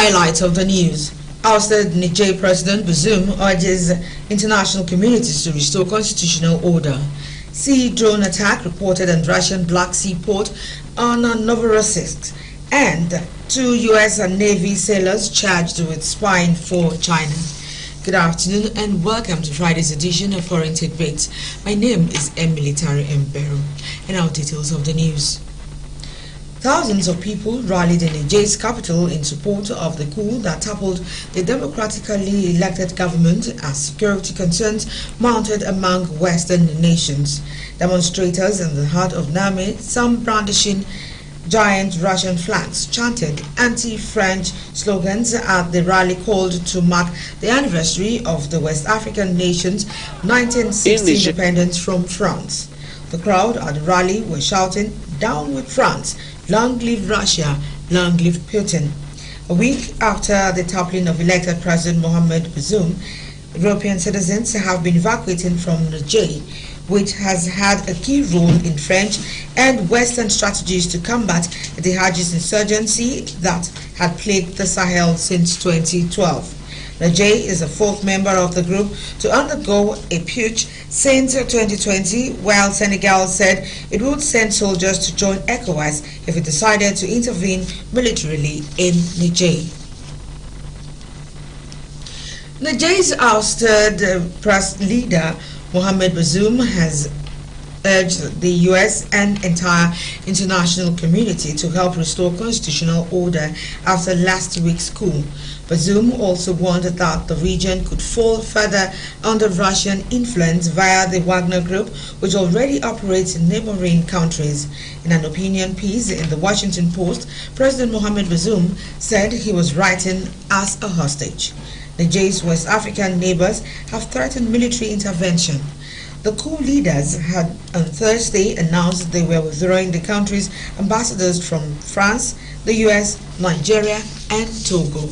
Highlights of the news. Ousted Niger President Bazoum urges international communities to restore constitutional order. Sea drone attack reported on Russian Black Sea port on Novorossiysk, and 2 U.S. Navy sailors charged with spying for China. Good afternoon and welcome to Friday's edition of Foreign Tidbits. My name is Emily Tari Mbero, and our details of the news. Thousands of people rallied in Niger's capital in support of the coup that toppled the democratically elected government as security concerns mounted among Western nations. Demonstrators in the heart of Niamey, some brandishing giant Russian flags, chanted anti-French slogans at the rally called to mark the anniversary of the West African nation's 1960 independence from France. The crowd at the rally were shouting, "Down with France! Long live Russia! Long live Putin!" A week after the toppling of elected President Mohamed Bazoum, European citizens have been evacuating from Niger, which has had a key role in French and Western strategies to combat the Hajjis insurgency that had plagued the Sahel since 2012. Niger is the fourth member of the group to undergo a putsch since 2020, while Senegal said it would send soldiers to join ECOWAS if it decided to intervene militarily in Niger. Niger's ousted press leader Mohamed Bazoum has urged the U.S. and entire international community to help restore constitutional order after last week's coup. Bazoum also warned that the region could fall further under Russian influence via the Wagner Group, which already operates in neighboring countries. In an opinion piece in the Washington Post, President Mohamed Bazoum said he was writing as a hostage. Niger's West African neighbors have threatened military intervention. The coup leaders had on Thursday announced they were withdrawing the country's ambassadors from France, the US, Nigeria, and Togo.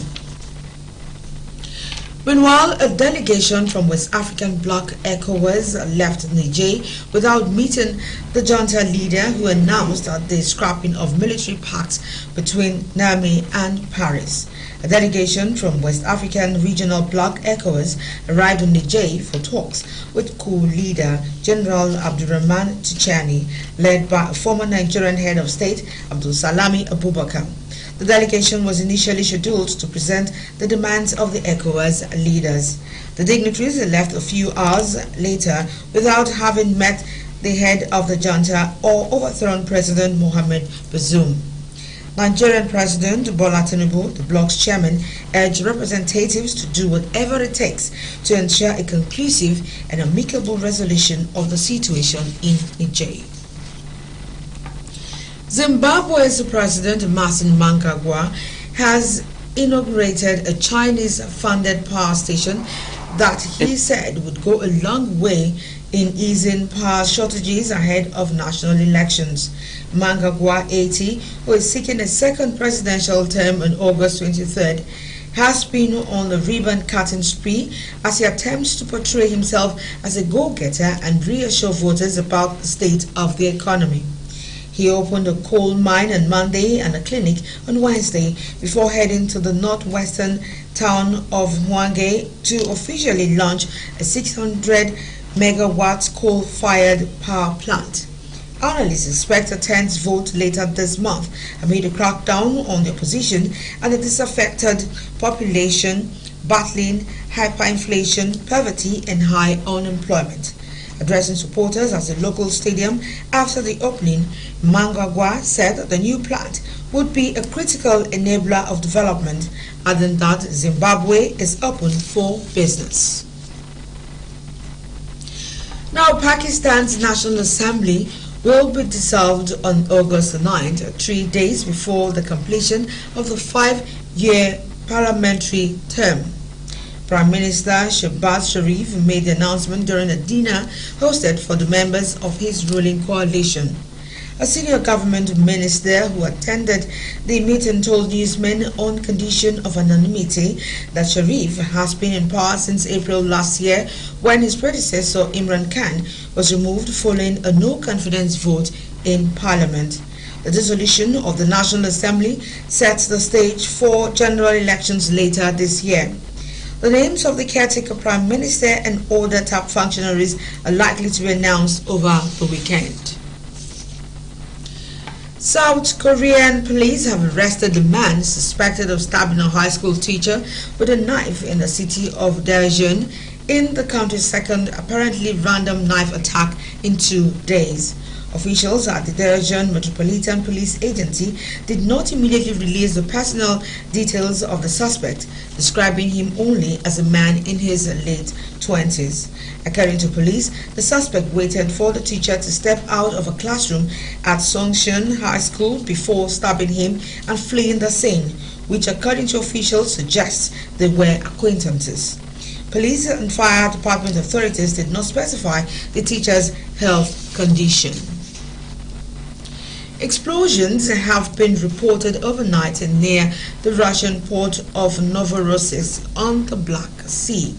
Meanwhile, a delegation from West African bloc ECOWAS left Niger without meeting the junta leader, who announced the scrapping of military pacts between Niamey and Paris. A delegation from West African regional bloc ECOWAS arrived in Niger for talks with coup leader General Abdurrahman Tichani, led by a former Nigerian head of state, Abdul Salami Abubakar. The delegation was initially scheduled to present the demands of the ECOWAS leaders. The dignitaries left a few hours later without having met the head of the junta or overthrown President Mohamed Bazoum. Nigerian President Bola Tinubu, the bloc's chairman, urged representatives to do whatever it takes to ensure a conclusive and amicable resolution of the situation in Niger. Zimbabwe's President Emmerson Mnangagwa has inaugurated a Chinese-funded power station that he said would go a long way in easing power shortages ahead of national elections. Mnangagwa, 80, who is seeking a second presidential term on August 23rd, has been on a ribbon-cutting spree as he attempts to portray himself as a go-getter and reassure voters about the state of the economy. He opened a coal mine on Monday and a clinic on Wednesday before heading to the northwestern town of Hwange to officially launch a 600 megawatt coal-fired power plant. Analysts expect a tense vote later this month amid a crackdown on the opposition and the disaffected population battling hyperinflation, poverty, and high unemployment. Addressing supporters at the local stadium after the opening, Mnangagwa said that the new plant would be a critical enabler of development, adding that Zimbabwe is open for business. Now, Pakistan's National Assembly will be dissolved on August 9th, 3 days before the completion of the 5-year parliamentary term. Prime Minister Shehbaz Sharif made the announcement during a dinner hosted for the members of his ruling coalition. A senior government minister who attended the meeting told newsmen on condition of anonymity that Sharif has been in power since April last year, when his predecessor Imran Khan was removed following a no-confidence vote in Parliament. The dissolution of the National Assembly sets the stage for general elections later this year. The names of the caretaker Prime Minister and other top functionaries are likely to be announced over the weekend. South Korean police have arrested the man suspected of stabbing a high school teacher with a knife in the city of Daejeon in the country's second apparently random knife attack in 2 days. Officials at the Daejeon Metropolitan Police Agency did not immediately release the personal details of the suspect, describing him only as a man in his late 20s. According to police, the suspect waited for the teacher to step out of a classroom at Songcheon High School before stabbing him and fleeing the scene, which according to officials suggests they were acquaintances. Police and fire department authorities did not specify the teacher's health condition. Explosions have been reported overnight near the Russian port of Novorossiysk on the Black Sea.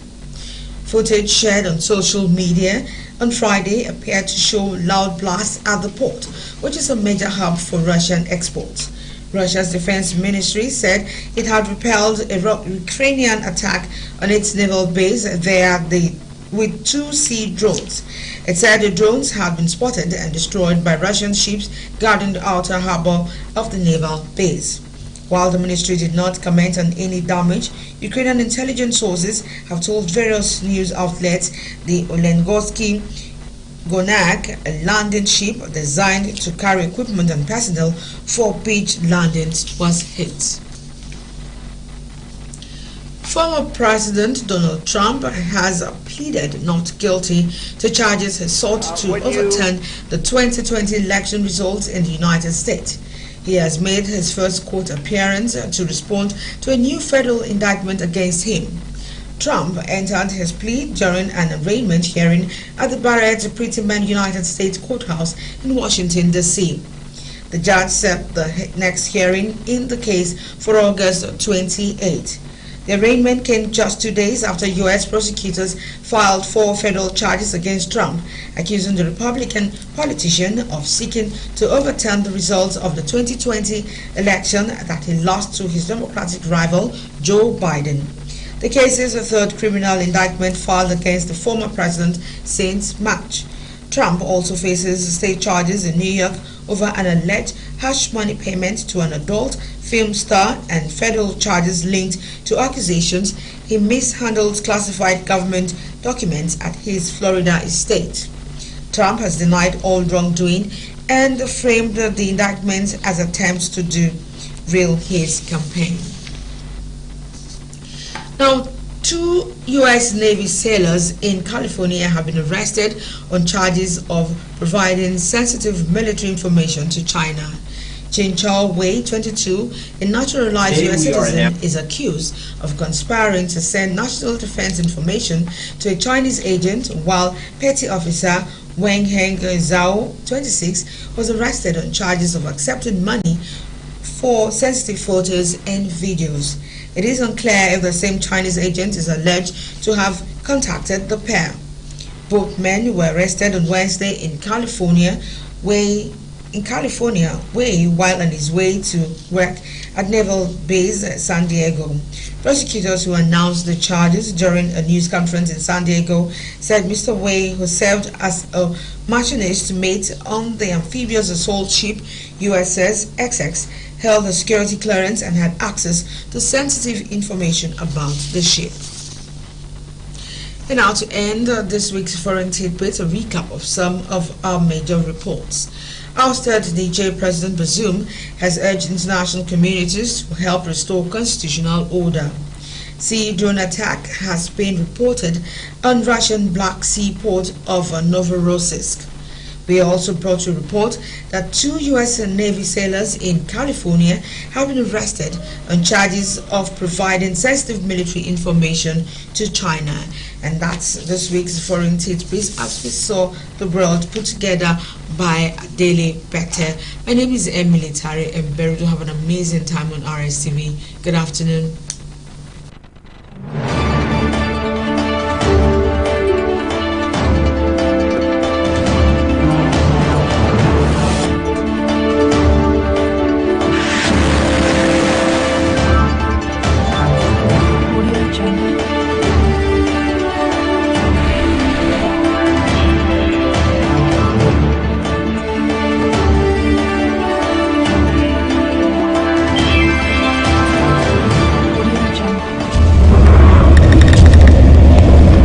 Footage shared on social media on Friday appeared to show loud blasts at the port, which is a major hub for Russian exports. Russia's defense ministry said it had repelled a Ukrainian attack on its naval base there with 2 sea drones. It said the drones had been spotted and destroyed by Russian ships guarding the outer harbor of the naval base. While the ministry did not comment on any damage, Ukrainian intelligence sources have told various news outlets the Olengorsky Gonak, a landing ship designed to carry equipment and personnel for beach landings, was hit. Former President Donald Trump has pleaded not guilty to charges he sought to overturn the 2020 election results in the United States. He has made his first court appearance to respond to a new federal indictment against him. Trump entered his plea during an arraignment hearing at the Barrett-Prettyman United States Courthouse in Washington, D.C. The judge set the next hearing in the case for August 28. The arraignment came just 2 days after U.S. prosecutors filed 4 federal charges against Trump, accusing the Republican politician of seeking to overturn the results of the 2020 election that he lost to his Democratic rival, Joe Biden. The case is the third criminal indictment filed against the former president since March. Trump also faces state charges in New York over an alleged hush money payment to an adult film star and federal charges linked to accusations he mishandled classified government documents at his Florida estate. Trump has denied all wrongdoing and framed the indictments as attempts to derail his campaign. Now, 2 U.S. Navy sailors in California have been arrested on charges of providing sensitive military information to China. Jin Chao Wei, 22, a naturalized U.S. citizen, is accused of conspiring to send national defense information to a Chinese agent, while Petty Officer Wang Heng Zhao, 26, was arrested on charges of accepting money for sensitive photos and videos. It is unclear if the same Chinese agent is alleged to have contacted the pair. Both men were arrested on Wednesday in California, Wei while on his way to work at Naval Base San Diego. Prosecutors who announced the charges during a news conference in San Diego said Mr. Wei, who served as a machinist mate on the amphibious assault ship USS Essex, held a security clearance and had access to sensitive information about the ship. And now to end this week's Foreign Tidbits, a recap of some of our major reports. Ousted Niger President Bazoum has urged international communities to help restore constitutional order. Sea drone attack has been reported on Russian Black Sea port of Novorossiysk. We also brought to report that 2 U.S. Navy sailors in California have been arrested on charges of providing sensitive military information to China. And that's this week's Foreign Tidbits as we saw the world put together by Daily Better. My name is Emily Tari and Berry. Have an amazing time on RSTV. Good afternoon.